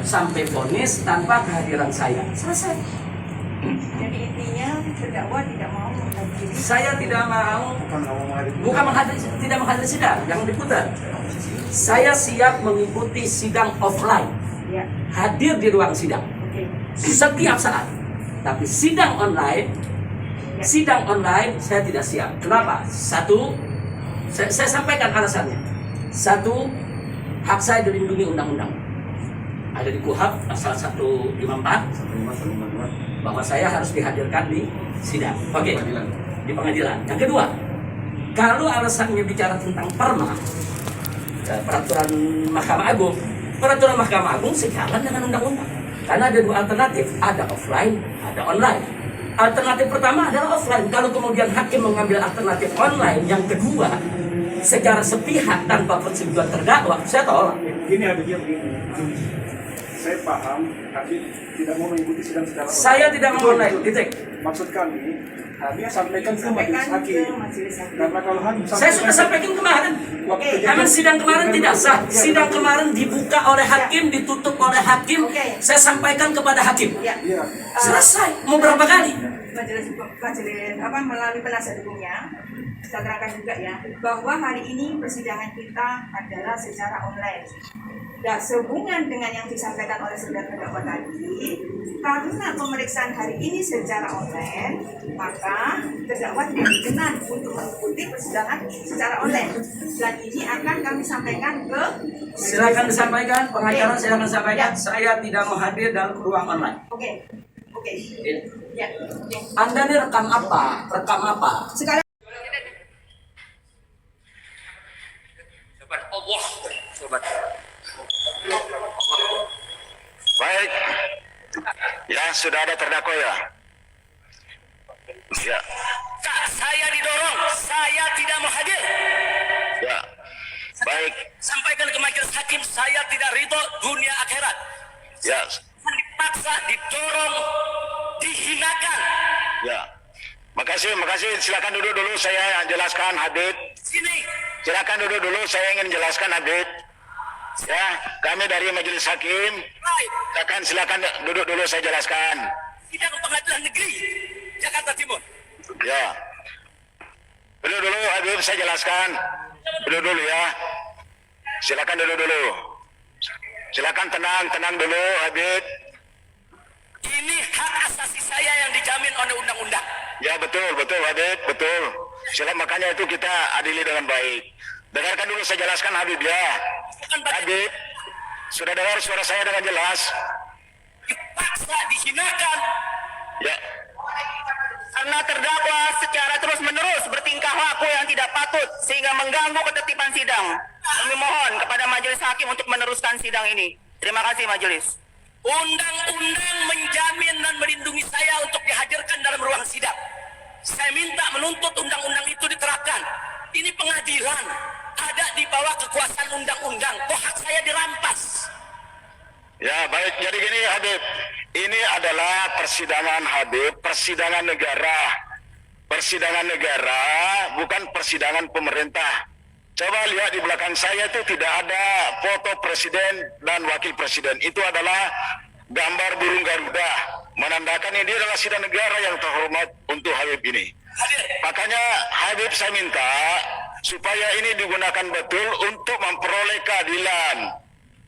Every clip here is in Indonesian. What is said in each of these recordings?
sampai vonis tanpa kehadiran saya. Selesai. Jadi intinya terdakwa tidak mau menghadiri. Saya tidak mau, tidak menghadiri sidang, jangan diputar. Saya siap mengikuti sidang offline, Ya. hadir di ruang sidang Oke. setiap saat. Tapi sidang online saya tidak siap. Kenapa? Satu, saya sampaikan alasannya. Satu, hak saya dilindungi undang-undang. Ada di KUHP pasal 154 bahwa saya harus dihadirkan di sidang. Oke, di pengadilan. Yang kedua, kalau alasannya bicara tentang perma, peraturan Mahkamah Agung, peraturan Mahkamah Agung sejalan dengan undang-undang. Karena ada dua alternatif, ada offline, ada online. Alternatif pertama adalah offline. Kalau kemudian hakim mengambil alternatif online, yang kedua secara sepihak tanpa persetujuan terdakwa, saya tolak. Gini Habibnya begini. Saya paham, Habib tidak mau mengikuti sidang secara online. Saya tidak mau online, titik. Maksud kami, Habib sampaikan ke majelis hakim. Karena kalau Habib Saya sudah sampaikan kemarin. Karena sidang kemarin tidak sah. Sidang kemarin dibuka oleh hakim, ditutup oleh hakim. Saya sampaikan kepada hakim. Iya. Selesai. Mau berapa kali? Majelis melalui penasihat hukumnya saya terangkan juga ya bahwa hari ini persidangan kita adalah secara online. Dan sehubungan dengan yang disampaikan oleh saudara terdakwa tadi, karena pemeriksaan hari ini secara online, maka terdakwa tidak dikenal untuk mengikuti persidangan secara online. Dan ini akan kami sampaikan ke. Silakan disampaikan, pengacara silakan sampaikan. Saya tidak mau hadir dalam ruang online. Oke. Ya. Anda ini rekam apa? Rekam apa? Sekali. Sobat Allah, sobat. Baik, ya sudah ada terdakwa ya. Ya. Saya didorong, saya tidak mau hadir. Ya. Baik. Sampaikan ke majelis hakim, saya tidak ridho dunia akhirat. Ya. Dipaksa, didorong, dihinakan. Ya. Makasih. Silakan duduk dulu, saya jelaskan Habib. Sini. Silakan duduk dulu, saya ingin jelaskan Habib. Ya, kami dari majelis hakim. Silakan duduk dulu, saya jelaskan. Sidang pengadilan negeri Jakarta Timur. Ya. Duduk dulu Habib, saya jelaskan. Duduk dulu ya. Silakan duduk dulu. Silakan tenang dulu Habib. Ini hak asasi saya yang dijamin oleh undang-undang. Ya betul Habib, betul. Makanya itu kita adili dengan baik. Dengarkan dulu saya jelaskan Habib ya. Habib, sudah dengar suara saya dengan jelas? Dipaksa, dihinakan. Ya. Karena terdakwa secara terus-menerus bertingkah laku yang tidak patut sehingga mengganggu ketertiban sidang. Kami mohon kepada majelis hakim untuk meneruskan sidang ini. Terima kasih majelis. Undang-undang menjamin dan melindungi saya untuk dihadirkan dalam ruang sidang. Saya minta menuntut undang-undang itu diterapkan. Ini pengadilan, ada di bawah kekuasaan undang-undang. Kok hak saya dirampas? Ya baik, jadi gini Habib. Ini adalah persidangan Habib, persidangan negara. Persidangan negara, bukan persidangan pemerintah. Coba lihat di belakang saya itu tidak ada foto presiden dan wakil presiden. Itu adalah gambar burung Garuda. Menandakan ini adalah sidang negara yang terhormat untuk Habib ini. Makanya Habib saya minta supaya ini digunakan betul untuk memperoleh keadilan.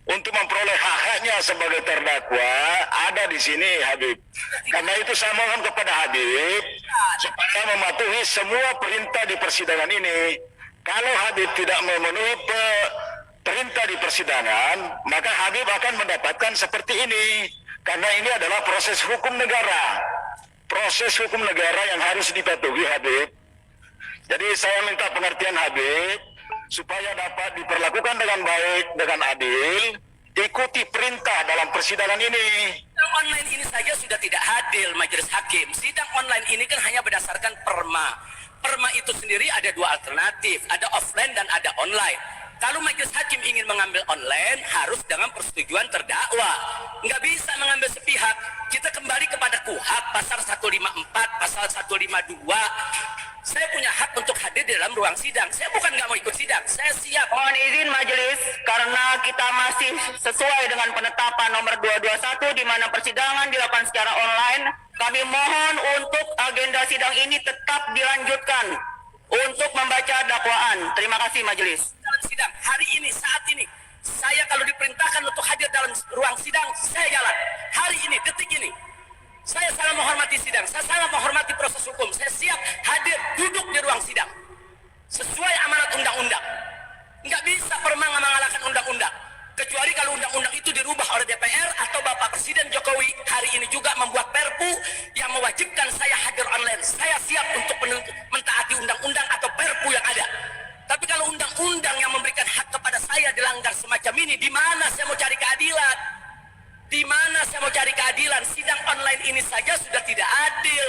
Untuk memperoleh hak-haknya sebagai terdakwa ada di sini Habib. Karena itu saya mohon kepada Habib supaya mematuhi semua perintah di persidangan ini. Kalau Habib tidak memenuhi perintah di persidangan, maka Habib akan mendapatkan seperti ini. Karena ini adalah proses hukum negara. Proses hukum negara yang harus dipatuhi Habib. Jadi saya minta pengertian Habib supaya dapat diperlakukan dengan baik, dengan adil, ikuti perintah dalam persidangan ini. Sidang online ini saja sudah tidak adil majelis hakim. Sidang online ini kan hanya berdasarkan perma. Perma itu sendiri ada dua alternatif, ada offline dan ada online. Kalau majelis hakim ingin mengambil online, harus dengan persetujuan terdakwa. Nggak bisa mengambil sepihak. Kita kembali kepada KUHP, pasal 154, pasal 152. Saya punya hak untuk hadir di dalam ruang sidang. Saya bukan nggak mau ikut sidang, saya siap. Mohon izin majelis karena kita masih sesuai dengan penetapan nomor 12 di mana persidangan dilakukan secara online. Kami mohon untuk agenda sidang ini tetap dilanjutkan untuk membaca dakwaan. Terima kasih majelis. Dalam sidang hari ini, saat ini, saya kalau diperintahkan untuk hadir dalam ruang sidang, saya jalan. Hari ini, detik ini, saya sangat menghormati sidang, saya sangat menghormati proses hukum. Saya siap hadir duduk di ruang sidang sesuai amanat undang-undang. Nggak bisa permang mengalahkan undang-undang, kecuali kalau undang-undang itu dirubah oleh DPR atau Bapak Presiden Jokowi hari ini juga membuat Perpu yang mewajibkan saya hadir online. Saya siap untuk mentaati undang-undang atau Perpu yang ada. Tapi kalau undang-undang yang memberikan hak kepada saya dilanggar semacam ini, di mana saya mau cari keadilan? Di mana saya mau cari keadilan? Sidang online ini saja sudah tidak adil.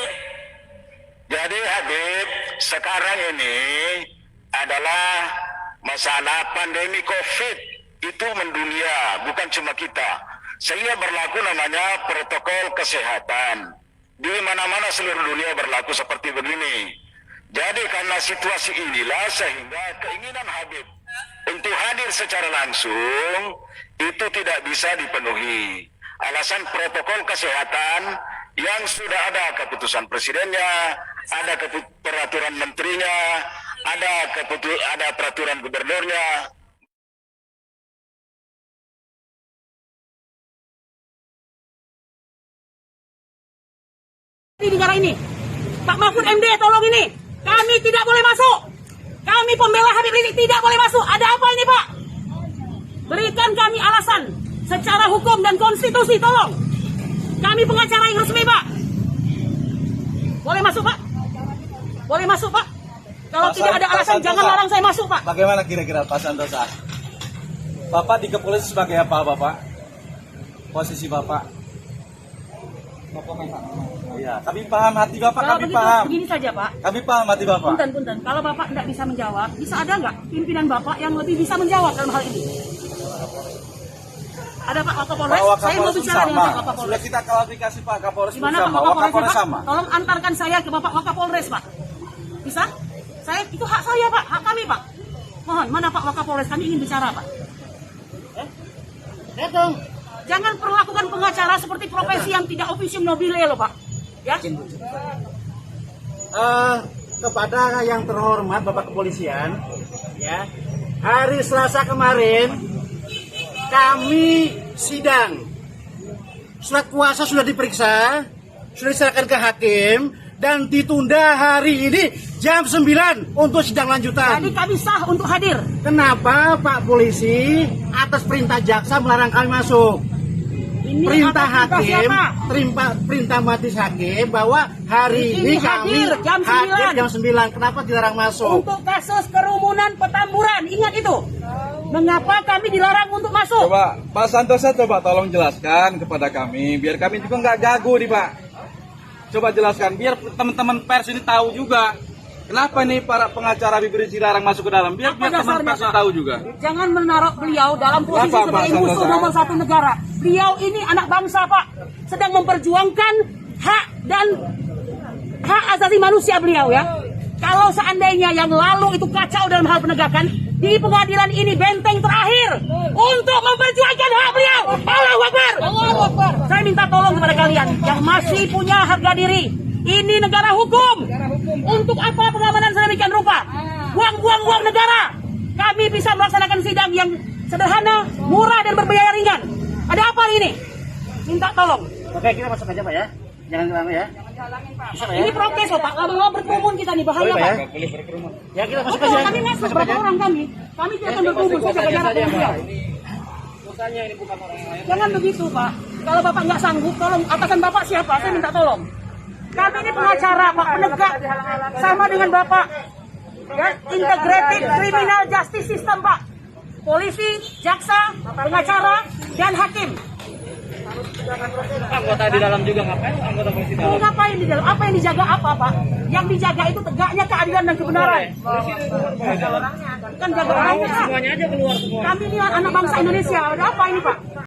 Jadi Habib, sekarang ini adalah masalah pandemi COVID itu mendunia, bukan cuma kita. Sehingga berlaku namanya protokol kesehatan. Di mana-mana seluruh dunia berlaku seperti begini. Jadi karena situasi inilah sehingga keinginan Habib untuk hadir secara langsung itu tidak bisa dipenuhi. Alasan protokol kesehatan yang sudah ada keputusan presidennya, ada peraturan menterinya, ada peraturan gubernurnya. Di negara ini, Pak Mahfud MD tolong ini, kami tidak boleh masuk. Kami pembela Habib Rizik tidak boleh masuk. Ada apa ini Pak? Berikan kami alasan secara hukum dan konstitusi, tolong. Kami pengacara yang resmi Pak. Boleh masuk Pak? Boleh masuk Pak? Kalau tidak ada alasan jangan larang saya masuk Pak. Bagaimana kira-kira Pak Santosa? Bapak di kepolisian sebagai apa Bapak? Posisi Bapak? Ya, kami paham hati Bapak, Kalau kami begitu, paham. begini saja Pak. Kami paham hati Bapak. Punten. Kalau Bapak tidak bisa menjawab, bisa ada nggak pimpinan Bapak yang lebih bisa menjawab dalam hal ini? Ada Pak Wakapolres? Pak Saya mau Wakapolres bicara dengan sama. Pak Wakapolres. Sudah kita klarifikasi Pak Kapolres Di mana sama. Pak Wakapolres, Wakapolres Pak? sama. Tolong antarkan saya ke Bapak Wakapolres, Pak. Bisa? Saya itu hak saya, Pak. Hak kami, Pak. Mohon, mana Pak Wakapolres? Kami ingin bicara, Pak. Datang. Jangan perlakukan pengacara seperti profesi yang tidak officium nobile loh, Pak. Ya. Kepada yang terhormat Bapak Kepolisian, ya, hari Selasa kemarin kami sidang, surat kuasa sudah diperiksa, sudah diserahkan ke hakim dan ditunda hari ini jam 9 untuk sidang lanjutan. Jadi kami sah untuk hadir. Kenapa Pak Polisi atas perintah jaksa melarang kami masuk? Ini Perintah atas tugas hakim, siapa? perintah majelis hakim bahwa hari Ini ini kami hadir jam 9. hadir jam 9. Kenapa dilarang masuk? Untuk kasus kerumunan Petamburan, ingat itu. Mengapa kami dilarang untuk masuk? Coba Pak Santosa tolong jelaskan kepada kami, biar kami juga nggak gagu nih Pak. Coba jelaskan, biar teman-teman pers ini tahu juga. Kenapa nih para pengacara Habib Rizik dilarang masuk ke dalam? Biar teman pers tahu juga. Jangan menaruh beliau dalam posisi Kenapa, Pak sebagai musuh Santosa? nomor satu negara. Beliau ini anak bangsa, Pak. Sedang memperjuangkan hak dan hak asasi manusia beliau ya. Kalau seandainya yang lalu itu kacau dalam hal penegakan, di pengadilan ini benteng terakhir untuk memperjuangkan hak beliau. Allahu Akbar. Allahu Akbar. Saya minta tolong kepada kalian yang masih punya harga diri. Ini negara hukum. Untuk apa pengamanan sedemikian rupa? Buang-buang uang negara. Kami bisa melaksanakan sidang yang sederhana, murah dan berbiaya ringan. Ada apa ini? Minta tolong. Oke, kita masuk aja Pak ya. Jangan lama ya. Bisa, Pak, ya? Ini protes loh Pak. Lama-lama berkerumun kita nih, bahaya Boleh, Pak, Pak. ya? Ya kita masuk Betul, aja. kami masuk berapa orang kami? Kami tidak akan berkerumun. Saya jaga jarak dengan beliau. Jangan begitu Pak. Kalau Bapak nggak sanggup, tolong atasan Bapak siapa? Saya minta tolong. Kami ini pengacara Pak, penegak sama dengan Bapak. Ya, integrated criminal justice system Pak. Polisi, jaksa, pengacara, dan hakim. Anggota di dalam juga ngapain? Anggota polisi Mau ngapain di dalam? Apa yang dijaga apa Pak? Yang dijaga itu tegaknya keadilan dan kebenaran. Kan jaga orangnya. Semuanya aja keluar semua. Kami ini anak bangsa Indonesia. Ada apa ini Pak?